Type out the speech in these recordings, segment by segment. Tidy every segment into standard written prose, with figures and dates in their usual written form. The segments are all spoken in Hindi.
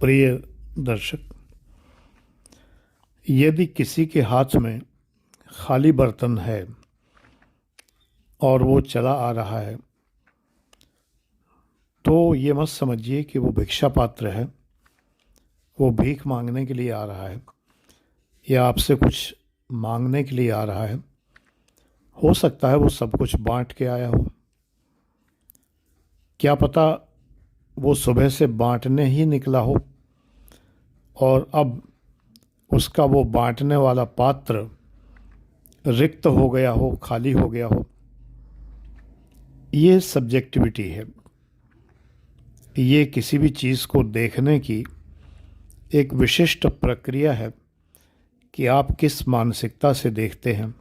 प्रिय दर्शक, यदि किसी के हाथ में खाली बर्तन है और वो चला आ रहा है तो ये मत समझिए कि वो भिक्षा पात्र है, वो भीख मांगने के लिए आ रहा है या आपसे कुछ मांगने के लिए आ रहा है। हो सकता है वो सब कुछ बांट के आया हो, क्या पता वो सुबह से बांटने ही निकला हो और अब उसका वो बांटने वाला पात्र रिक्त हो गया हो, खाली हो गया हो। ये सब्जेक्टिविटी है, ये किसी भी चीज़ को देखने की एक विशिष्ट प्रक्रिया है कि आप किस मानसिकता से देखते हैं।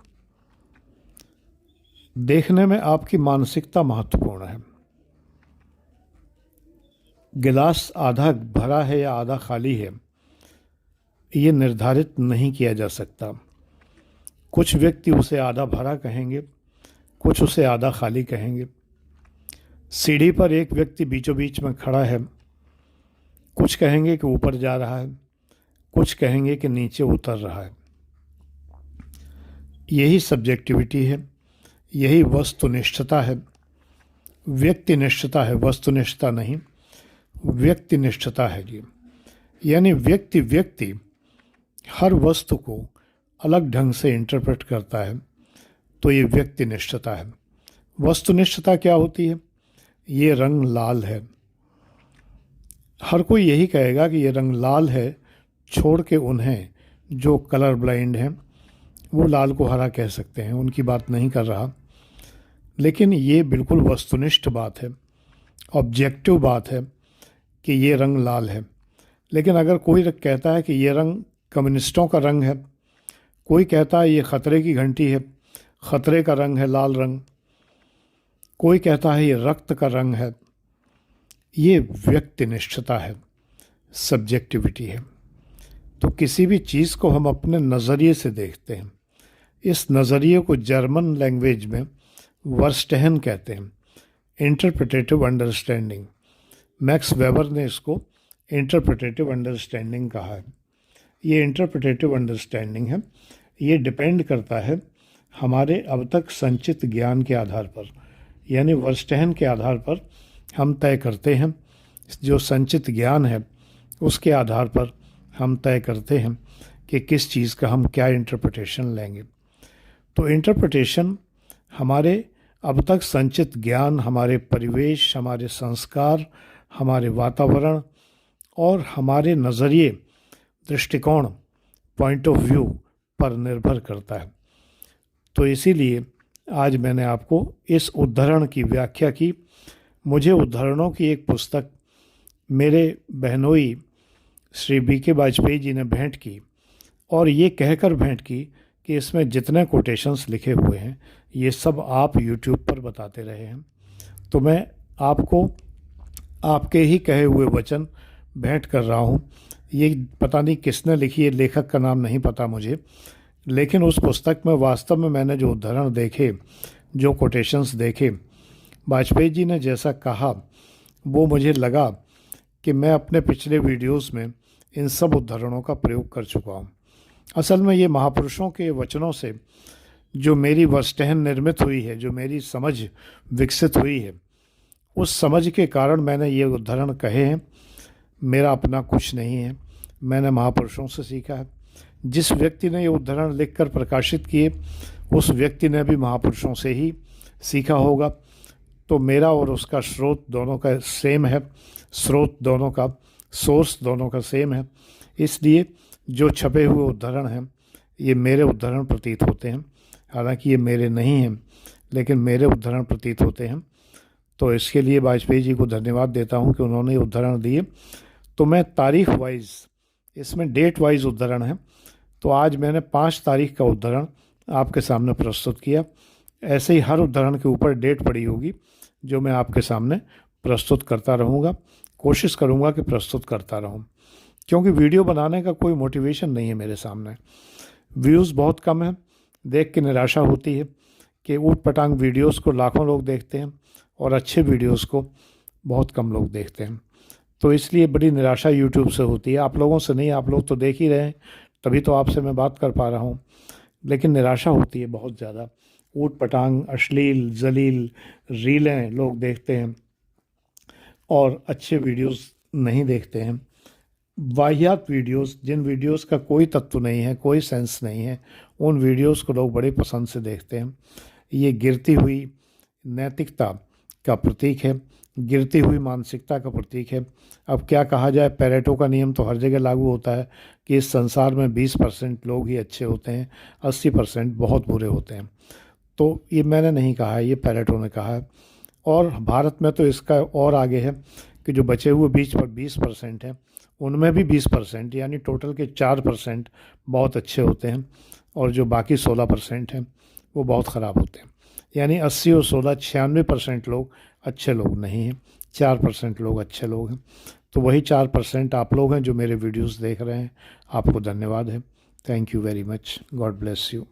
देखने में आपकी मानसिकता महत्वपूर्ण है। गिलास आधा भरा है या आधा खाली है, ये निर्धारित नहीं किया जा सकता। कुछ व्यक्ति उसे आधा भरा कहेंगे, कुछ उसे आधा खाली कहेंगे। सीढ़ी पर एक व्यक्ति बीचों बीच में खड़ा है, कुछ कहेंगे कि ऊपर जा रहा है, कुछ कहेंगे कि नीचे उतर रहा है। यही सब्जेक्टिविटी है, यही वस्तुनिष्ठता है। व्यक्तिनिष्ठता है, वस्तुनिष्ठता नहीं, व्यक्तिनिष्ठता है ये। यानी व्यक्ति हर वस्तु को अलग ढंग से इंटरप्रेट करता है, तो ये व्यक्तिनिष्ठता है। वस्तुनिष्ठता क्या होती है? ये रंग लाल है, हर कोई यही कहेगा कि ये रंग लाल है, छोड़ के उन्हें जो कलर ब्लाइंड हैं वो लाल को हरा कह सकते हैं, उनकी बात नहीं कर रहा। लेकिन ये बिल्कुल वस्तुनिष्ठ बात है, ऑब्जेक्टिव बात है कि ये रंग लाल है। लेकिन अगर कोई कहता है कि ये रंग कम्युनिस्टों का रंग है, कोई कहता है ये ख़तरे की घंटी है, ख़तरे का रंग है लाल रंग, कोई कहता है ये रक्त का रंग है, ये व्यक्तिनिष्ठता है, सब्जेक्टिविटी है। तो किसी भी चीज़ को हम अपने नज़रिए से देखते हैं। इस नज़रिए को जर्मन लैंग्वेज में वर्स्टेहन कहते हैं, इंटरप्रिटेटिव अंडरस्टैंडिंग। मैक्स वेबर ने इसको इंटरप्रिटेटिव अंडरस्टैंडिंग कहा है। ये इंटरप्रिटेटिव अंडरस्टैंडिंग है, ये डिपेंड करता है हमारे अब तक संचित ज्ञान के आधार पर, यानी वर्स्टेहन के आधार पर हम तय करते हैं। जो संचित ज्ञान है उसके आधार पर हम तय करते हैं कि किस चीज़ का हम क्या इंटरप्रिटेशन लेंगे। तो इंटरप्रिटेशन हमारे अब तक संचित ज्ञान, हमारे परिवेश, हमारे संस्कार, हमारे वातावरण और हमारे नज़रिए, दृष्टिकोण, पॉइंट ऑफ व्यू पर निर्भर करता है। तो इसीलिए आज मैंने आपको इस उद्धरण की व्याख्या की। मुझे उद्धरणों की एक पुस्तक मेरे बहनोई श्री बीके वाजपेयी जी ने भेंट की, और ये कहकर भेंट की कि इसमें जितने कोटेशंस लिखे हुए हैं ये सब आप यूट्यूब पर बताते रहे हैं। तो मैं आपको आपके ही कहे हुए वचन भेंट कर रहा हूँ। ये पता नहीं किसने लिखी है, लेखक का नाम नहीं पता मुझे, लेकिन उस पुस्तक में वास्तव में मैंने जो उद्धरण देखे, जो कोटेशंस देखे, वाजपेयी जी ने जैसा कहा वो मुझे लगा कि मैं अपने पिछले वीडियोस में इन सब उद्धरणों का प्रयोग कर चुका हूँ। असल में ये महापुरुषों के वचनों से जो मेरी वर्स्टेहन निर्मित हुई है, जो मेरी समझ विकसित हुई है, उस समझ के कारण मैंने ये उद्धरण कहे हैं। मेरा अपना कुछ नहीं है, मैंने महापुरुषों से सीखा है। जिस व्यक्ति ने ये उद्धरण लिखकर प्रकाशित किए उस व्यक्ति ने भी महापुरुषों से ही सीखा होगा। तो मेरा और उसका स्रोत दोनों का सेम है, स्रोत दोनों का, सोर्स दोनों का सेम है। इसलिए जो छपे हुए उद्धरण हैं ये मेरे उद्धरण प्रतीत होते हैं, हालांकि ये मेरे नहीं हैं लेकिन मेरे उद्धरण प्रतीत होते हैं। तो इसके लिए वाजपेयी जी को धन्यवाद देता हूं कि उन्होंने उद्धरण दिए। तो मैं तारीख वाइज, इसमें डेट वाइज उद्धरण है, तो आज मैंने 5 तारीख का उद्धरण आपके सामने प्रस्तुत किया। ऐसे ही हर उद्धरण के ऊपर डेट पड़ी होगी जो मैं आपके सामने प्रस्तुत करता रहूँगा, कोशिश करूँगा कि प्रस्तुत करता रहूँ, क्योंकि वीडियो बनाने का कोई मोटिवेशन नहीं है मेरे सामने। व्यूज़ बहुत कम है, देख के निराशा होती है कि ऊट पटांग वीडियोस को लाखों लोग देखते हैं और अच्छे वीडियोस को बहुत कम लोग देखते हैं। तो इसलिए बड़ी निराशा यूट्यूब से होती है, आप लोगों से नहीं, आप लोग तो देख ही रहे हैं, तभी तो आपसे मैं बात कर पा रहा हूँ। लेकिन निराशा होती है बहुत ज़्यादा। ऊट पटांग, अश्लील, जलील रीलें लोग देखते हैं और अच्छे वीडियोस नहीं देखते हैं। वाहियात वीडियोस, जिन वीडियोस का कोई तत्व नहीं है, कोई सेंस नहीं है, उन वीडियोस को लोग बड़े पसंद से देखते हैं। ये गिरती हुई नैतिकता का प्रतीक है, गिरती हुई मानसिकता का प्रतीक है। अब क्या कहा जाए, पेरेटो का नियम तो हर जगह लागू होता है कि इस संसार में 20% लोग ही अच्छे होते हैं, 80% बहुत बुरे होते हैं। तो ये मैंने नहीं कहा है, ये पेरेटो ने कहा है। और भारत में तो इसका और आगे है कि जो बचे हुए बीच पर 20% हैं, उनमें भी 20% यानी टोटल के 4% बहुत अच्छे होते हैं, और जो बाकी 16% हैं वो बहुत ख़राब होते हैं। यानी 80 और 16, 96% लोग अच्छे लोग नहीं हैं, 4% लोग अच्छे लोग हैं। तो वही 4% आप लोग हैं जो मेरे वीडियोस देख रहे हैं। आपको धन्यवाद है। Thank you very much. God bless you.